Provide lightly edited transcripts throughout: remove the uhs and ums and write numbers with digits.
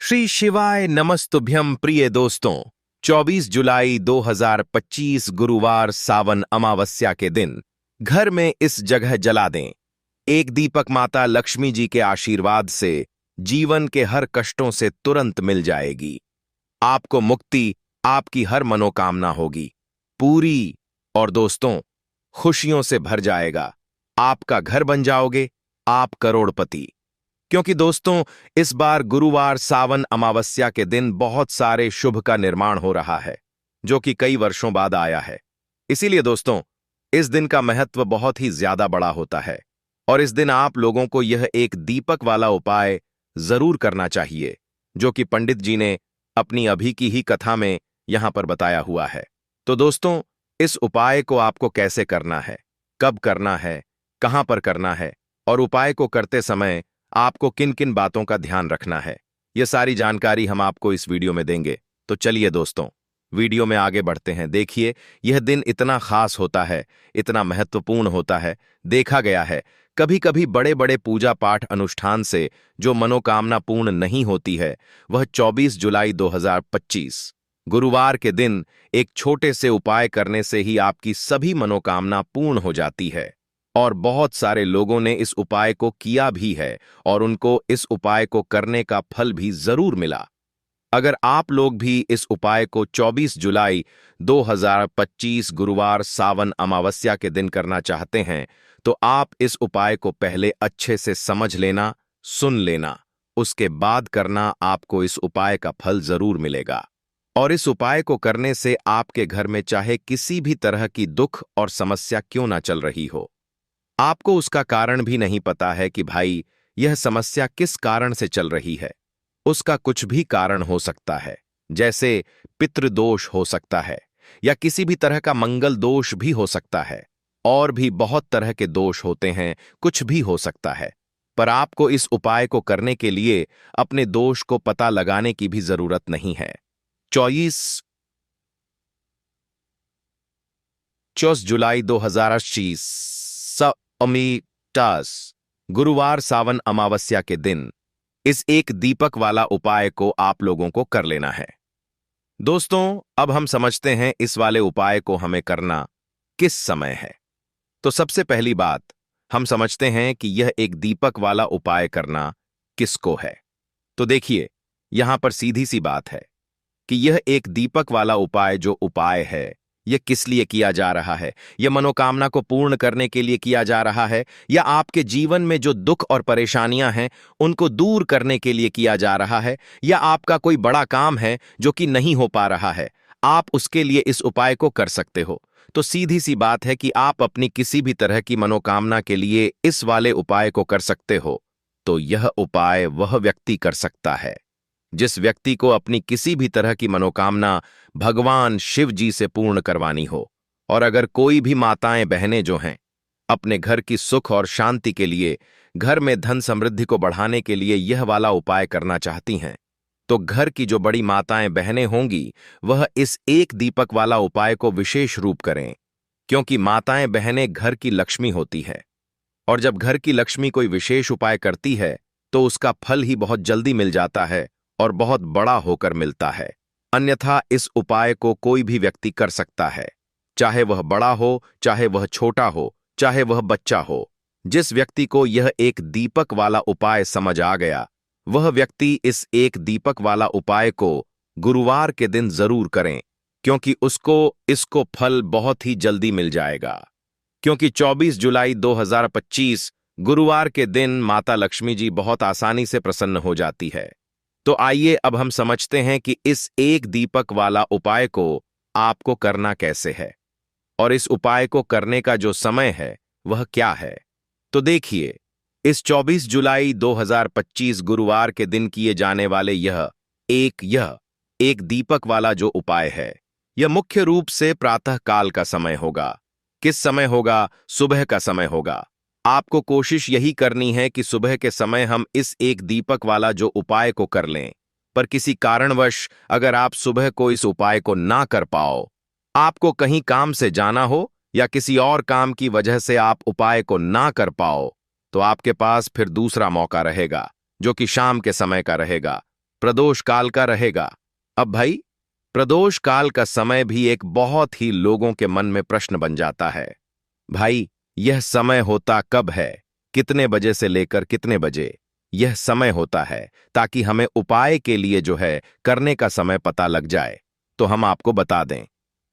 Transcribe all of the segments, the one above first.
श्री शिवाय नमस्तुभ्यं प्रिय दोस्तों। 24 जुलाई 2025 गुरुवार सावन अमावस्या के दिन घर में इस जगह जला दें। एक दीपक माता लक्ष्मी जी के आशीर्वाद से जीवन के हर कष्टों से तुरंत मिल जाएगी। आपको मुक्ति, आपकी हर मनोकामना होगी पूरी और दोस्तों खुशियों से भर जाएगा। आपका घर बन जाओगे, आप करोड़पति। क्योंकि दोस्तों इस बार गुरुवार सावन अमावस्या के दिन बहुत सारे शुभ का निर्माण हो रहा है, जो कि कई वर्षों बाद आया है। इसीलिए दोस्तों इस दिन का महत्व बहुत ही ज्यादा बड़ा होता है और इस दिन आप लोगों को यह एक दीपक वाला उपाय जरूर करना चाहिए, जो कि पंडित जी ने अपनी अभी की ही कथा में यहां पर बताया हुआ है। तो दोस्तों इस उपाय को आपको कैसे करना है, कब करना है, कहां पर करना है और उपाय को करते समय आपको किन किन बातों का ध्यान रखना है, यह सारी जानकारी हम आपको इस वीडियो में देंगे। तो चलिए दोस्तों वीडियो में आगे बढ़ते हैं। देखिए यह दिन इतना खास होता है, इतना महत्वपूर्ण होता है। देखा गया है कभी कभी बड़े बड़े पूजा पाठ अनुष्ठान से जो मनोकामना पूर्ण नहीं होती है, वह 24 जुलाई 2025 गुरुवार के दिन एक छोटे से उपाय करने से ही आपकी सभी मनोकामना पूर्ण हो जाती है। और बहुत सारे लोगों ने इस उपाय को किया भी है और उनको इस उपाय को करने का फल भी जरूर मिला। अगर आप लोग भी इस उपाय को 24 जुलाई 2025 गुरुवार सावन अमावस्या के दिन करना चाहते हैं, तो आप इस उपाय को पहले अच्छे से समझ लेना, सुन लेना, उसके बाद करना। आपको इस उपाय का फल जरूर मिलेगा। और इस उपाय को करने से आपके घर में चाहे किसी भी तरह की दुख और समस्या क्यों ना चल रही हो, आपको उसका कारण भी नहीं पता है कि भाई यह समस्या किस कारण से चल रही है। उसका कुछ भी कारण हो सकता है, जैसे पितृदोष हो सकता है या किसी भी तरह का मंगल दोष भी हो सकता है, और भी बहुत तरह के दोष होते हैं, कुछ भी हो सकता है। पर आपको इस उपाय को करने के लिए अपने दोष को पता लगाने की भी जरूरत नहीं है। 24 जुलाई 2025 अमीटास गुरुवार सावन अमावस्या के दिन इस एक दीपक वाला उपाय को आप लोगों को कर लेना है। दोस्तों अब हम समझते हैं इस वाले उपाय को हमें करना किस समय है। तो सबसे पहली बात हम समझते हैं कि यह एक दीपक वाला उपाय करना किसको है। तो देखिए यहां पर सीधी सी बात है कि यह एक दीपक वाला उपाय जो उपाय है, यह किस लिए किया जा रहा है। यह मनोकामना को पूर्ण करने के लिए किया जा रहा है, या आपके जीवन में जो दुख और परेशानियां हैं उनको दूर करने के लिए किया जा रहा है, या आपका कोई बड़ा काम है जो कि नहीं हो पा रहा है, आप उसके लिए इस उपाय को कर सकते हो। तो सीधी सी बात है कि आप अपनी किसी भी तरह की मनोकामना के लिए इस वाले उपाय को कर सकते हो। तो यह उपाय वह व्यक्ति कर सकता है जिस व्यक्ति को अपनी किसी भी तरह की मनोकामना भगवान शिव जी से पूर्ण करवानी हो। और अगर कोई भी माताएं बहनें जो हैं अपने घर की सुख और शांति के लिए, घर में धन समृद्धि को बढ़ाने के लिए यह वाला उपाय करना चाहती हैं, तो घर की जो बड़ी माताएं बहनें होंगी वह इस एक दीपक वाला उपाय को विशेष रूप करें। क्योंकि माताएं बहनें घर की लक्ष्मी होती है, और जब घर की लक्ष्मी कोई विशेष उपाय करती है तो उसका फल ही बहुत जल्दी मिल जाता है और बहुत बड़ा होकर मिलता है। अन्यथा इस उपाय को कोई भी व्यक्ति कर सकता है, चाहे वह बड़ा हो, चाहे वह छोटा हो, चाहे वह बच्चा हो। जिस व्यक्ति को यह एक दीपक वाला उपाय समझ आ गया, वह व्यक्ति इस एक दीपक वाला उपाय को गुरुवार के दिन जरूर करें, क्योंकि इसको फल बहुत ही जल्दी मिल जाएगा। क्योंकि 24 जुलाई 2025 गुरुवार के दिन माता लक्ष्मी जी बहुत आसानी से प्रसन्न हो जाती है। तो आइए अब हम समझते हैं कि इस एक दीपक वाला उपाय को आपको करना कैसे है और इस उपाय को करने का जो समय है वह क्या है। तो देखिए इस 24 जुलाई 2025 गुरुवार के दिन किए जाने वाले यह एक दीपक वाला जो उपाय है, यह मुख्य रूप से प्रातः काल का समय होगा। किस समय होगा? सुबह का समय होगा। आपको कोशिश यही करनी है कि सुबह के समय हम इस एक दीपक वाला जो उपाय को कर लें। पर किसी कारणवश अगर आप सुबह को इस उपाय को ना कर पाओ, आपको कहीं काम से जाना हो या किसी और काम की वजह से आप उपाय को ना कर पाओ, तो आपके पास फिर दूसरा मौका रहेगा जो कि शाम के समय का रहेगा। प्रदोष काल का रहेगा। अब भाई, प्रदोष काल का समय भी एक बहुत ही लोगों के मन में प्रश्न बन जाता है। भाई, यह समय होता कब है? कितने बजे से लेकर कितने बजे यह समय होता है, ताकि हमें उपाय के लिए जो है करने का समय पता लग जाए। तो हम आपको बता दें,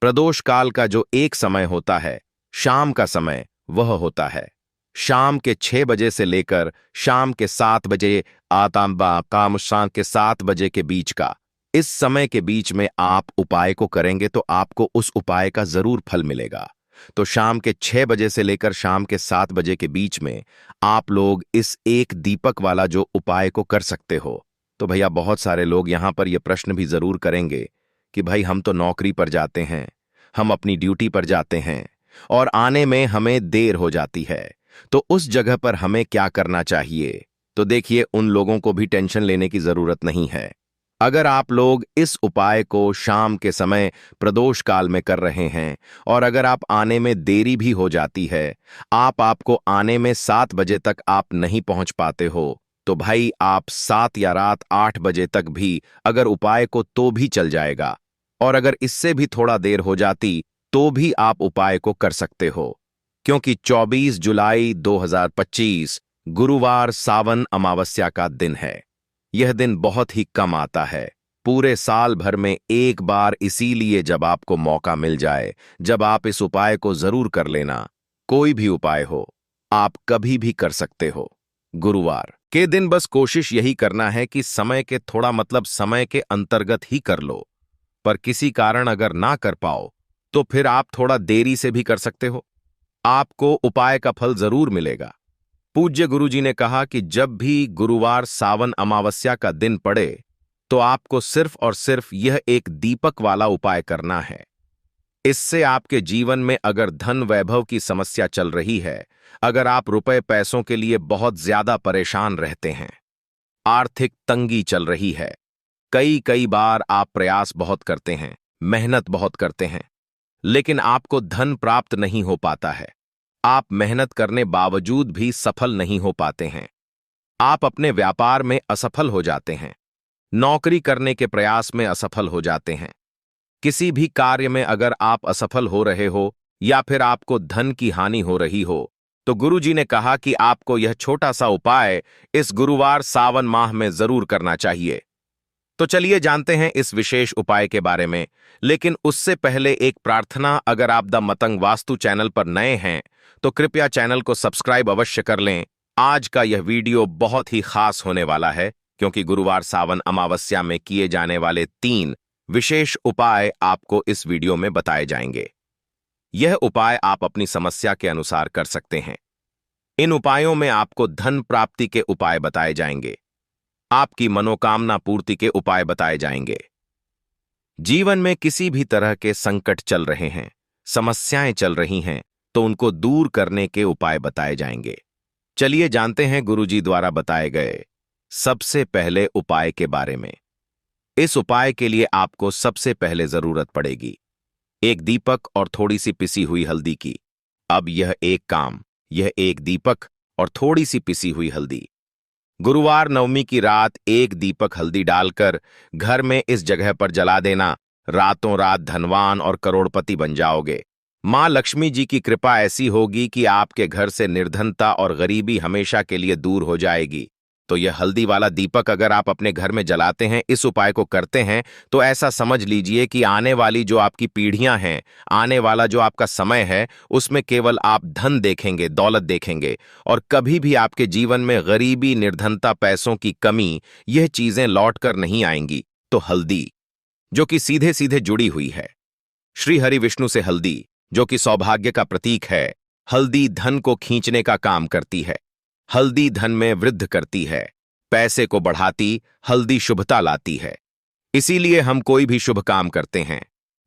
प्रदोष काल का जो एक समय होता है, शाम का समय, वह होता है शाम के 6 बजे से लेकर शाम के 7 बजे आतांबा काम शाम के 7 बजे के बीच का। इस समय के बीच में आप उपाय को करेंगे तो आपको उस उपाय का जरूर फल मिलेगा। तो शाम के 6 बजे से लेकर शाम के 7 बजे के बीच में आप लोग इस एक दीपक वाला जो उपाय को कर सकते हो। तो भैया, बहुत सारे लोग यहां पर यह प्रश्न भी जरूर करेंगे कि भाई, हम तो नौकरी पर जाते हैं, हम अपनी ड्यूटी पर जाते हैं और आने में हमें देर हो जाती है, तो उस जगह पर हमें क्या करना चाहिए? तो देखिए, उन लोगों को भी टेंशन लेने की जरूरत नहीं है। अगर आप लोग इस उपाय को शाम के समय प्रदोष काल में कर रहे हैं और अगर आप आने में देरी भी हो जाती है, आपको आने में 7 बजे तक आप नहीं पहुंच पाते हो, तो भाई आप 7 या रात 8 बजे तक भी अगर उपाय को तो भी चल जाएगा। और अगर इससे भी थोड़ा देर हो जाती तो भी आप उपाय को कर सकते हो, क्योंकि 24 जुलाई 2025 गुरुवार सावन अमावस्या का दिन है। यह दिन बहुत ही कम आता है, पूरे साल भर में एक बार, इसीलिए जब आपको मौका मिल जाए, जब आप इस उपाय को जरूर कर लेना। कोई भी उपाय हो, आप कभी भी कर सकते हो। गुरुवार के दिन बस कोशिश यही करना है कि समय के थोड़ा मतलब समय के अंतर्गत ही कर लो, पर किसी कारण अगर ना कर पाओ तो फिर आप थोड़ा देरी से भी कर सकते हो, आपको उपाय का फल जरूर मिलेगा। पूज्य गुरुजी ने कहा कि जब भी गुरुवार सावन अमावस्या का दिन पड़े तो आपको सिर्फ और सिर्फ यह एक दीपक वाला उपाय करना है। इससे आपके जीवन में अगर धन वैभव की समस्या चल रही है, अगर आप रुपए पैसों के लिए बहुत ज्यादा परेशान रहते हैं, आर्थिक तंगी चल रही है, कई कई बार आप प्रयास बहुत करते हैं, मेहनत बहुत करते हैं, लेकिन आपको धन प्राप्त नहीं हो पाता है, आप मेहनत करने बावजूद भी सफल नहीं हो पाते हैं, आप अपने व्यापार में असफल हो जाते हैं, नौकरी करने के प्रयास में असफल हो जाते हैं, किसी भी कार्य में अगर आप असफल हो रहे हो या फिर आपको धन की हानि हो रही हो, तो गुरुजी ने कहा कि आपको यह छोटा सा उपाय इस गुरुवार सावन माह में जरूर करना चाहिए। तो चलिए जानते हैं इस विशेष उपाय के बारे में, लेकिन उससे पहले एक प्रार्थना, अगर आप द मतंग वास्तु चैनल पर नए हैं तो कृपया चैनल को सब्सक्राइब अवश्य कर लें। आज का यह वीडियो बहुत ही खास होने वाला है, क्योंकि गुरुवार सावन अमावस्या में किए जाने वाले 3 विशेष उपाय आपको इस वीडियो में बताए जाएंगे। यह उपाय आप अपनी समस्या के अनुसार कर सकते हैं। इन उपायों में आपको धन प्राप्ति के उपाय बताए जाएंगे, आपकी मनोकामना पूर्ति के उपाय बताए जाएंगे। जीवन में किसी भी तरह के संकट चल रहे हैं, समस्याएं चल रही हैं, तो उनको दूर करने के उपाय बताए जाएंगे। चलिए जानते हैं गुरुजी द्वारा बताए गए सबसे पहले उपाय के बारे में। इस उपाय के लिए आपको सबसे पहले जरूरत पड़ेगी एक दीपक और थोड़ी सी पिसी हुई हल्दी की। अब यह एक दीपक और थोड़ी सी पिसी हुई हल्दी। गुरुवार नवमी की रात एक दीपक हल्दी डालकर घर में इस जगह पर जला देना। रातों रात धनवान और करोड़पति बन जाओगे। मां लक्ष्मी जी की कृपा ऐसी होगी कि आपके घर से निर्धनता और गरीबी हमेशा के लिए दूर हो जाएगी। तो यह हल्दी वाला दीपक अगर आप अपने घर में जलाते हैं, इस उपाय को करते हैं, तो ऐसा समझ लीजिए कि आने वाली जो आपकी पीढ़ियां हैं, आने वाला जो आपका समय है, उसमें केवल आप धन देखेंगे, दौलत देखेंगे, और कभी भी आपके जीवन में गरीबी, निर्धनता, पैसों की कमी, यह चीजें लौट कर नहीं आएंगी। तो हल्दी, जो कि सीधे सीधे जुड़ी हुई है श्री हरि विष्णु से, हल्दी जो कि सौभाग्य का प्रतीक है, हल्दी धन को खींचने का काम करती है, हल्दी धन में वृद्धि करती है, पैसे को बढ़ाती, हल्दी शुभता लाती है। इसीलिए हम कोई भी शुभ काम करते हैं,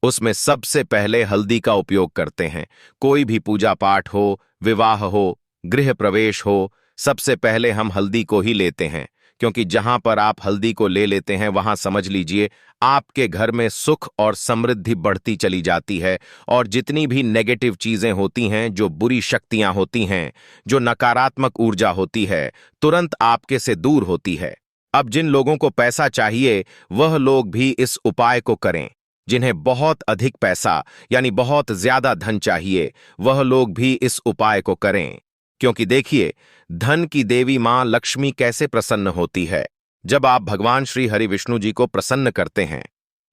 उसमें सबसे पहले हल्दी का उपयोग करते हैं। कोई भी पूजा पाठ हो, विवाह हो, गृह प्रवेश हो, सबसे पहले हम हल्दी को ही लेते हैं, क्योंकि जहां पर आप हल्दी को ले लेते हैं, वहां समझ लीजिए आपके घर में सुख और समृद्धि बढ़ती चली जाती है, और जितनी भी नेगेटिव चीजें होती हैं, जो बुरी शक्तियां होती हैं, जो नकारात्मक ऊर्जा होती है, तुरंत आपके से दूर होती है। अब जिन लोगों को पैसा चाहिए वह लोग भी इस उपाय को करें। जिन्हें बहुत अधिक पैसा यानी बहुत ज्यादा धन चाहिए वह लोग भी इस उपाय को करें। क्योंकि देखिए, धन की देवी मां लक्ष्मी कैसे प्रसन्न होती है जब आप भगवान श्री हरि विष्णु जी को प्रसन्न करते हैं।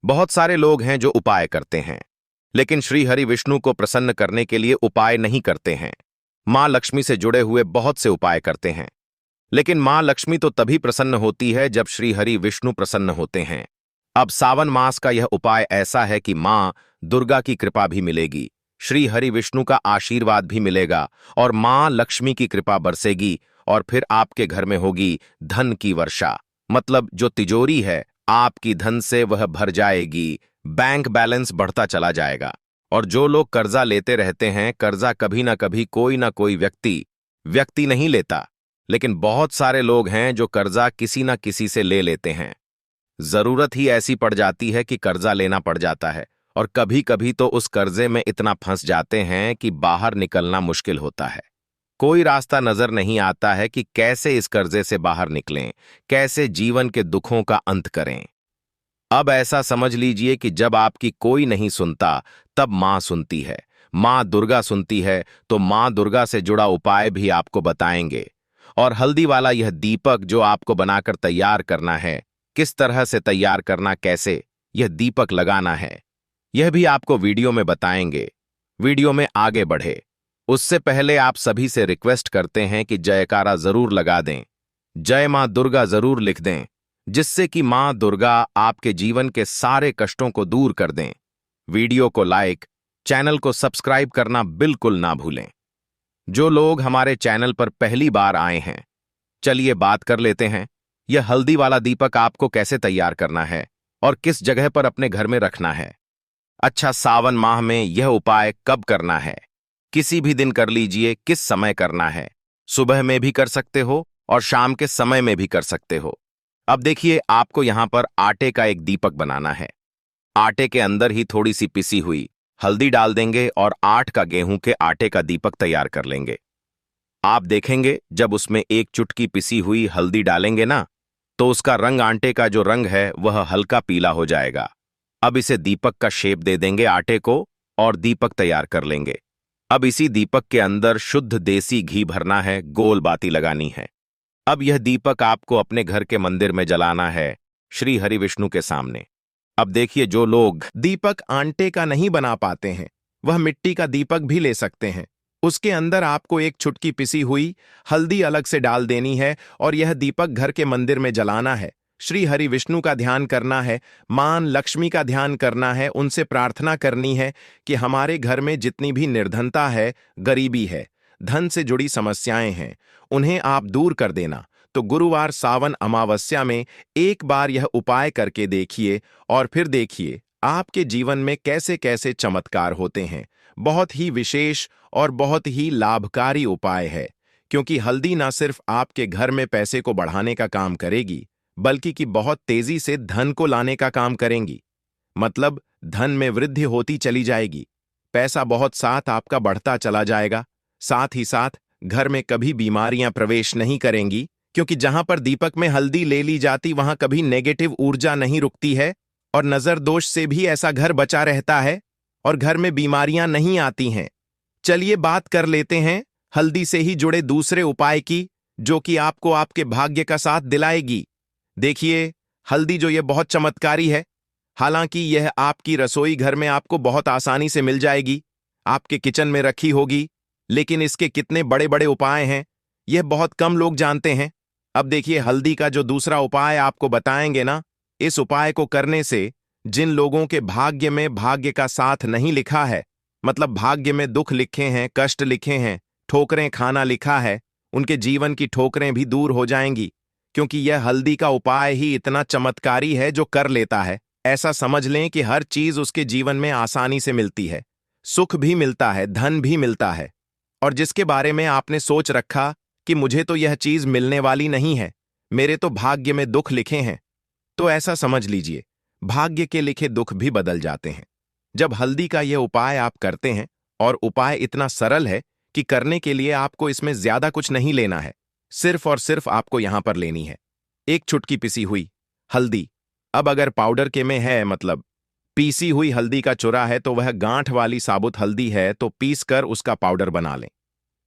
बहुत सारे लोग हैं जो उपाय करते हैं, लेकिन श्री हरि विष्णु को प्रसन्न करने के लिए उपाय नहीं करते हैं। मां लक्ष्मी से जुड़े हुए बहुत से उपाय करते हैं, लेकिन मां लक्ष्मी तो तभी प्रसन्न होती है जब श्री हरि विष्णु प्रसन्न होते हैं। अब सावन मास का यह उपाय ऐसा है कि मां दुर्गा की कृपा भी मिलेगी, श्री हरि विष्णु का आशीर्वाद भी मिलेगा और मां लक्ष्मी की कृपा बरसेगी और फिर आपके घर में होगी धन की वर्षा। मतलब जो तिजोरी है आपकी धन से वह भर जाएगी, बैंक बैलेंस बढ़ता चला जाएगा। और जो लोग कर्जा लेते रहते हैं, कर्जा कभी ना कभी कोई ना कोई व्यक्ति नहीं लेता, लेकिन बहुत सारे लोग हैं जो कर्जा किसी ना किसी से ले लेते हैं। जरूरत ही ऐसी पड़ जाती है कि कर्जा लेना पड़ जाता है, और कभी कभी तो उस कर्जे में इतना फंस जाते हैं कि बाहर निकलना मुश्किल होता है। कोई रास्ता नजर नहीं आता है कि कैसे इस कर्जे से बाहर निकलें, कैसे जीवन के दुखों का अंत करें। अब ऐसा समझ लीजिए कि जब आपकी कोई नहीं सुनता तब मां सुनती है, मां दुर्गा सुनती है, तो मां दुर्गा से जुड़ा उपाय भी आपको बताएंगे। और हल्दी वाला यह दीपक जो आपको बनाकर तैयार करना है, किस तरह से तैयार करना, कैसे यह दीपक लगाना है, यह भी आपको वीडियो में बताएंगे। वीडियो में आगे बढ़े उससे पहले आप सभी से रिक्वेस्ट करते हैं कि जयकारा जरूर लगा दें, जय मां दुर्गा जरूर लिख दें, जिससे कि मां दुर्गा आपके जीवन के सारे कष्टों को दूर कर दें। वीडियो को लाइक, चैनल को सब्सक्राइब करना बिल्कुल ना भूलें। जो लोग हमारे चैनल पर पहली बार आए हैं, चलिए बात कर लेते हैं। यह हल्दी वाला दीपक आपको कैसे तैयार करना है और किस जगह पर अपने घर में रखना है। अच्छा, सावन माह में यह उपाय कब करना है? किसी भी दिन कर लीजिए। किस समय करना है? सुबह में भी कर सकते हो और शाम के समय में भी कर सकते हो। अब देखिए, आपको यहां पर आटे का एक दीपक बनाना है। आटे के अंदर ही थोड़ी सी पिसी हुई हल्दी डाल देंगे और 8 का गेहूं के आटे का दीपक तैयार कर लेंगे। आप देखेंगे जब उसमें 1 चुटकी पिसी हुई हल्दी डालेंगे ना, तो उसका रंग, आटे का जो रंग है वह हल्का पीला हो जाएगा। अब इसे दीपक का शेप दे देंगे आटे को और दीपक तैयार कर लेंगे। अब इसी दीपक के अंदर शुद्ध देसी घी भरना है, गोल बाती लगानी है। अब यह दीपक आपको अपने घर के मंदिर में जलाना है, श्री हरि विष्णु के सामने। अब देखिए, जो लोग दीपक आटे का नहीं बना पाते हैं वह मिट्टी का दीपक भी ले सकते हैं। उसके अंदर आपको 1 चुटकी पिसी हुई हल्दी अलग से डाल देनी है और यह दीपक घर के मंदिर में जलाना है। श्री हरि विष्णु का ध्यान करना है, मां लक्ष्मी का ध्यान करना है, उनसे प्रार्थना करनी है कि हमारे घर में जितनी भी निर्धनता है, गरीबी है, धन से जुड़ी समस्याएं हैं, उन्हें आप दूर कर देना। तो गुरुवार सावन अमावस्या में एक बार यह उपाय करके देखिए और फिर देखिए आपके जीवन में कैसे कैसे चमत्कार होते हैं। बहुत ही विशेष और बहुत ही लाभकारी उपाय है, क्योंकि हल्दी ना सिर्फ आपके घर में पैसे को बढ़ाने का काम करेगी, बल्कि कि बहुत तेजी से धन को लाने का काम करेंगी। मतलब धन में वृद्धि होती चली जाएगी, पैसा बहुत साथ आपका बढ़ता चला जाएगा। साथ ही साथ घर में कभी बीमारियां प्रवेश नहीं करेंगी, क्योंकि जहां पर दीपक में हल्दी ले ली जाती वहां कभी नेगेटिव ऊर्जा नहीं रुकती है और नजर दोष से भी ऐसा घर बचा रहता है और घर में बीमारियां नहीं आती हैं। चलिए बात कर लेते हैं हल्दी से ही जुड़े दूसरे उपाय की, जो कि आपको आपके भाग्य का साथ दिलाएगी। देखिए, हल्दी जो ये बहुत चमत्कारी है। हालांकि यह आपकी रसोई घर में आपको बहुत आसानी से मिल जाएगी, आपके किचन में रखी होगी, लेकिन इसके कितने बड़े बड़े उपाय हैं यह बहुत कम लोग जानते हैं। अब देखिए, हल्दी का जो दूसरा उपाय आपको बताएंगे ना, इस उपाय को करने से जिन लोगों के भाग्य में भाग्य का साथ नहीं लिखा है, मतलब भाग्य में दुख लिखे हैं, कष्ट लिखे हैं, ठोकरें खाना लिखा है, उनके जीवन की ठोकरें भी दूर हो जाएंगी, क्योंकि यह हल्दी का उपाय ही इतना चमत्कारी है जो कर लेता है। ऐसा समझ लें कि हर चीज उसके जीवन में आसानी से मिलती है, सुख भी मिलता है, धन भी मिलता है। और जिसके बारे में आपने सोच रखा कि मुझे तो यह चीज मिलने वाली नहीं है, मेरे तो भाग्य में दुख लिखे हैं, तो ऐसा समझ लीजिए भाग्य के लिखे दुख भी बदल जाते हैं जब हल्दी का यह उपाय आप करते हैं। और उपाय इतना सरल है कि करने के लिए आपको इसमें ज्यादा कुछ नहीं लेना है, सिर्फ और सिर्फ आपको यहां पर लेनी है एक चुटकी पिसी हुई हल्दी। अब अगर पाउडर के में है, मतलब पीसी हुई हल्दी का चूरा है, तो वह गांठ वाली साबुत हल्दी है, तो पीस कर उसका पाउडर बना लें।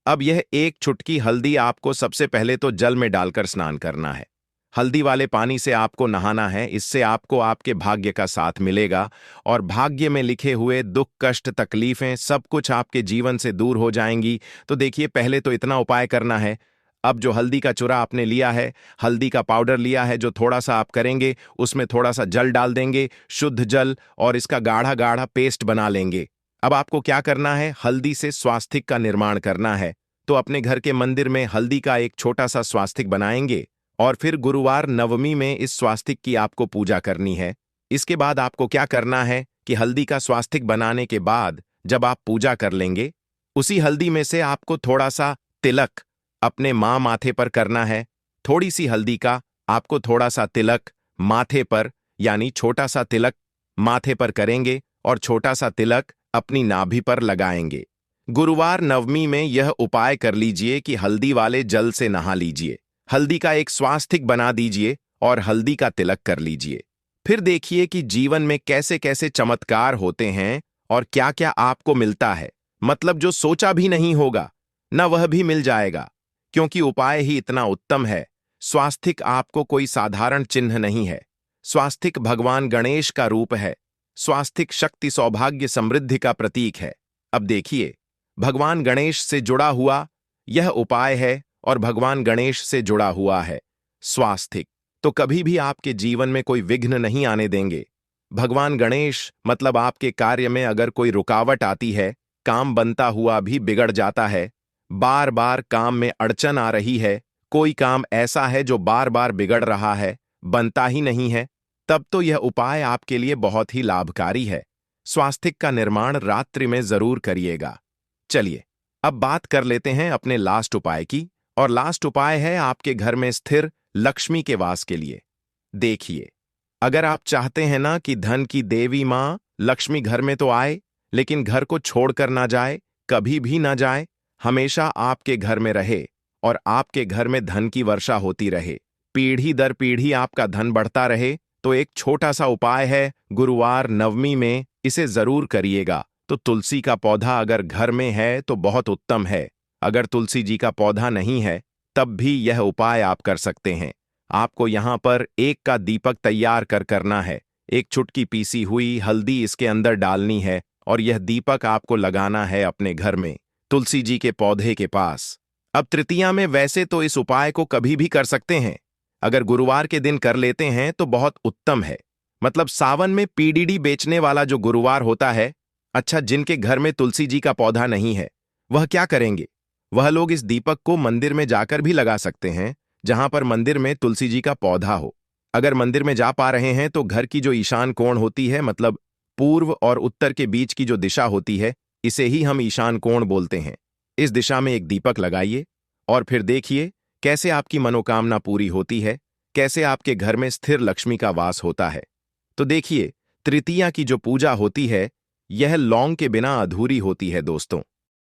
अब यह एक चुटकी हल्दी आपको सबसे पहले तो जल में डालकर स्नान करना है। हल्दी वाले पानी से आपको नहाना है। इससे आपको आपके भाग्य का साथ मिलेगा और भाग्य में लिखे हुए दुख, कष्ट, तकलीफें सब कुछ आपके जीवन से दूर हो जाएंगी। तो देखिए, पहले तो इतना उपाय करना है। अब जो हल्दी का चूरा आपने लिया है, हल्दी का पाउडर लिया है, जो थोड़ा सा आप करेंगे, उसमें थोड़ा सा जल डाल देंगे, शुद्ध जल, और इसका गाढ़ा गाढ़ा पेस्ट बना लेंगे। अब आपको क्या करना है, हल्दी से स्वास्तिक का निर्माण करना है। तो अपने घर के मंदिर में हल्दी का एक छोटा सा स्वास्तिक बनाएंगे और फिर गुरुवार नवमी में इस स्वास्तिक की आपको पूजा करनी है। इसके बाद आपको क्या करना है कि हल्दी का स्वास्तिक बनाने के बाद जब आप पूजा कर लेंगे, उसी हल्दी में से आपको थोड़ा सा तिलक अपने माँ माथे पर करना है। थोड़ी सी हल्दी का आपको थोड़ा सा तिलक माथे पर, यानी छोटा सा तिलक माथे पर करेंगे और छोटा सा तिलक अपनी नाभि पर लगाएंगे। गुरुवार नवमी में यह उपाय कर लीजिए कि हल्दी वाले जल से नहा लीजिए, हल्दी का एक स्वास्तिक बना दीजिए और हल्दी का तिलक कर लीजिए। फिर देखिए कि जीवन में कैसे कैसे चमत्कार होते हैं और क्या क्या आपको मिलता है। मतलब जो सोचा भी नहीं होगा न, वह भी मिल जाएगा, क्योंकि उपाय ही इतना उत्तम है। स्वास्तिक आपको कोई साधारण चिन्ह नहीं है। स्वास्तिक भगवान गणेश का रूप है। स्वास्तिक शक्ति, सौभाग्य, समृद्धि का प्रतीक है। अब देखिए, भगवान गणेश से जुड़ा हुआ यह उपाय है और भगवान गणेश से जुड़ा हुआ है स्वास्तिक, तो कभी भी आपके जीवन में कोई विघ्न नहीं आने देंगे। भगवान गणेश मतलब आपके कार्य में अगर कोई रुकावट आती है, काम बनता हुआ भी बिगड़ जाता है, बार बार काम में अड़चन आ रही है, कोई काम ऐसा है जो बार बार बिगड़ रहा है, बनता ही नहीं है, तब तो यह उपाय आपके लिए बहुत ही लाभकारी है। स्वास्तिक का निर्माण रात्रि में जरूर करिएगा। चलिए, अब बात कर लेते हैं अपने लास्ट उपाय की, और लास्ट उपाय है आपके घर में स्थिर लक्ष्मी के वास के लिए। देखिए, अगर आप चाहते हैं ना कि धन की देवी मां लक्ष्मी घर में तो आए, लेकिन घर को छोड़कर ना जाए, कभी भी ना जाए, हमेशा आपके घर में रहे और आपके घर में धन की वर्षा होती रहे, पीढ़ी दर पीढ़ी आपका धन बढ़ता रहे, तो एक छोटा सा उपाय है। गुरुवार नवमी में इसे जरूर करिएगा। तो तुलसी का पौधा अगर घर में है तो बहुत उत्तम है। अगर तुलसी जी का पौधा नहीं है, तब भी यह उपाय आप कर सकते हैं। आपको यहां पर एक का दीपक तैयार करना है। एक चुटकी पीसी हुई हल्दी इसके अंदर डालनी है और यह दीपक आपको लगाना है अपने घर में, तुलसी जी के पौधे के पास। अब तृतीया में वैसे तो इस उपाय को कभी भी कर सकते हैं, अगर गुरुवार के दिन कर लेते हैं तो बहुत उत्तम है। मतलब सावन में पीडीडी बेचने वाला जो गुरुवार होता है, अच्छा, जिनके घर में तुलसी जी का पौधा नहीं है, वह क्या करेंगे, वह लोग इस दीपक को मंदिर में जाकर भी लगा सकते हैं, जहां पर मंदिर में तुलसी जी का पौधा हो। अगर मंदिर में जा पा रहे हैं तो घर की जो ईशान कोण होती है, मतलब पूर्व और उत्तर के बीच की जो दिशा होती है, इसे ही हम ईशान कोण बोलते हैं। इस दिशा में एक दीपक लगाइए और फिर देखिए कैसे आपकी मनोकामना पूरी होती है, कैसे आपके घर में स्थिर लक्ष्मी का वास होता है। तो देखिए, तृतीया की जो पूजा होती है, यह लौंग के बिना अधूरी होती है दोस्तों।